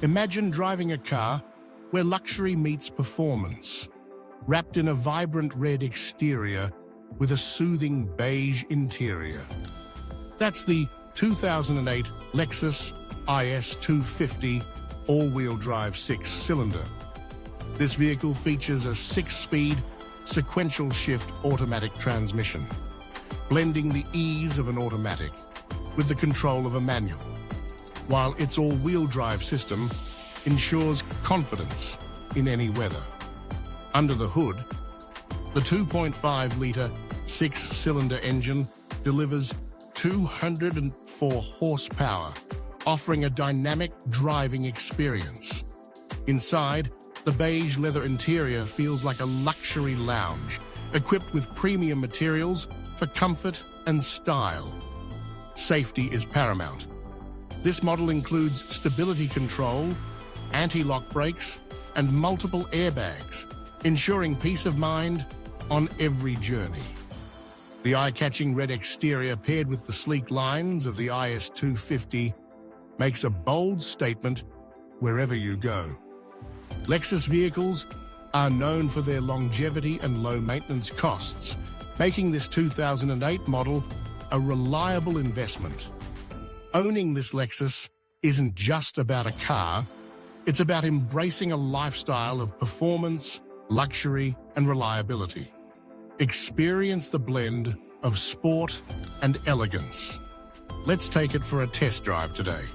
Imagine driving a car where luxury meets performance, wrapped in a vibrant red exterior with a soothing beige interior. That's the 2008 Lexus IS 250 all-wheel drive six-cylinder. This vehicle features a 6-speed sequential shift automatic transmission, blending the ease of an automatic with the control of a manual, while its all-wheel drive system ensures confidence in any weather. Under the hood, the 2.5-litre six-cylinder engine delivers 204 horsepower, offering a dynamic driving experience. Inside, the beige leather interior feels like a luxury lounge, equipped with premium materials for comfort and style. Safety is paramount. This model includes stability control, anti-lock brakes, and multiple airbags, ensuring peace of mind on every journey. The eye-catching red exterior paired with the sleek lines of the IS 250 makes a bold statement wherever you go. Lexus vehicles are known for their longevity and low maintenance costs, making this 2008 model a reliable investment. Owning this Lexus isn't just about a car, it's about embracing a lifestyle of performance, luxury, and reliability. Experience the blend of sport and elegance. Let's take it for a test drive today.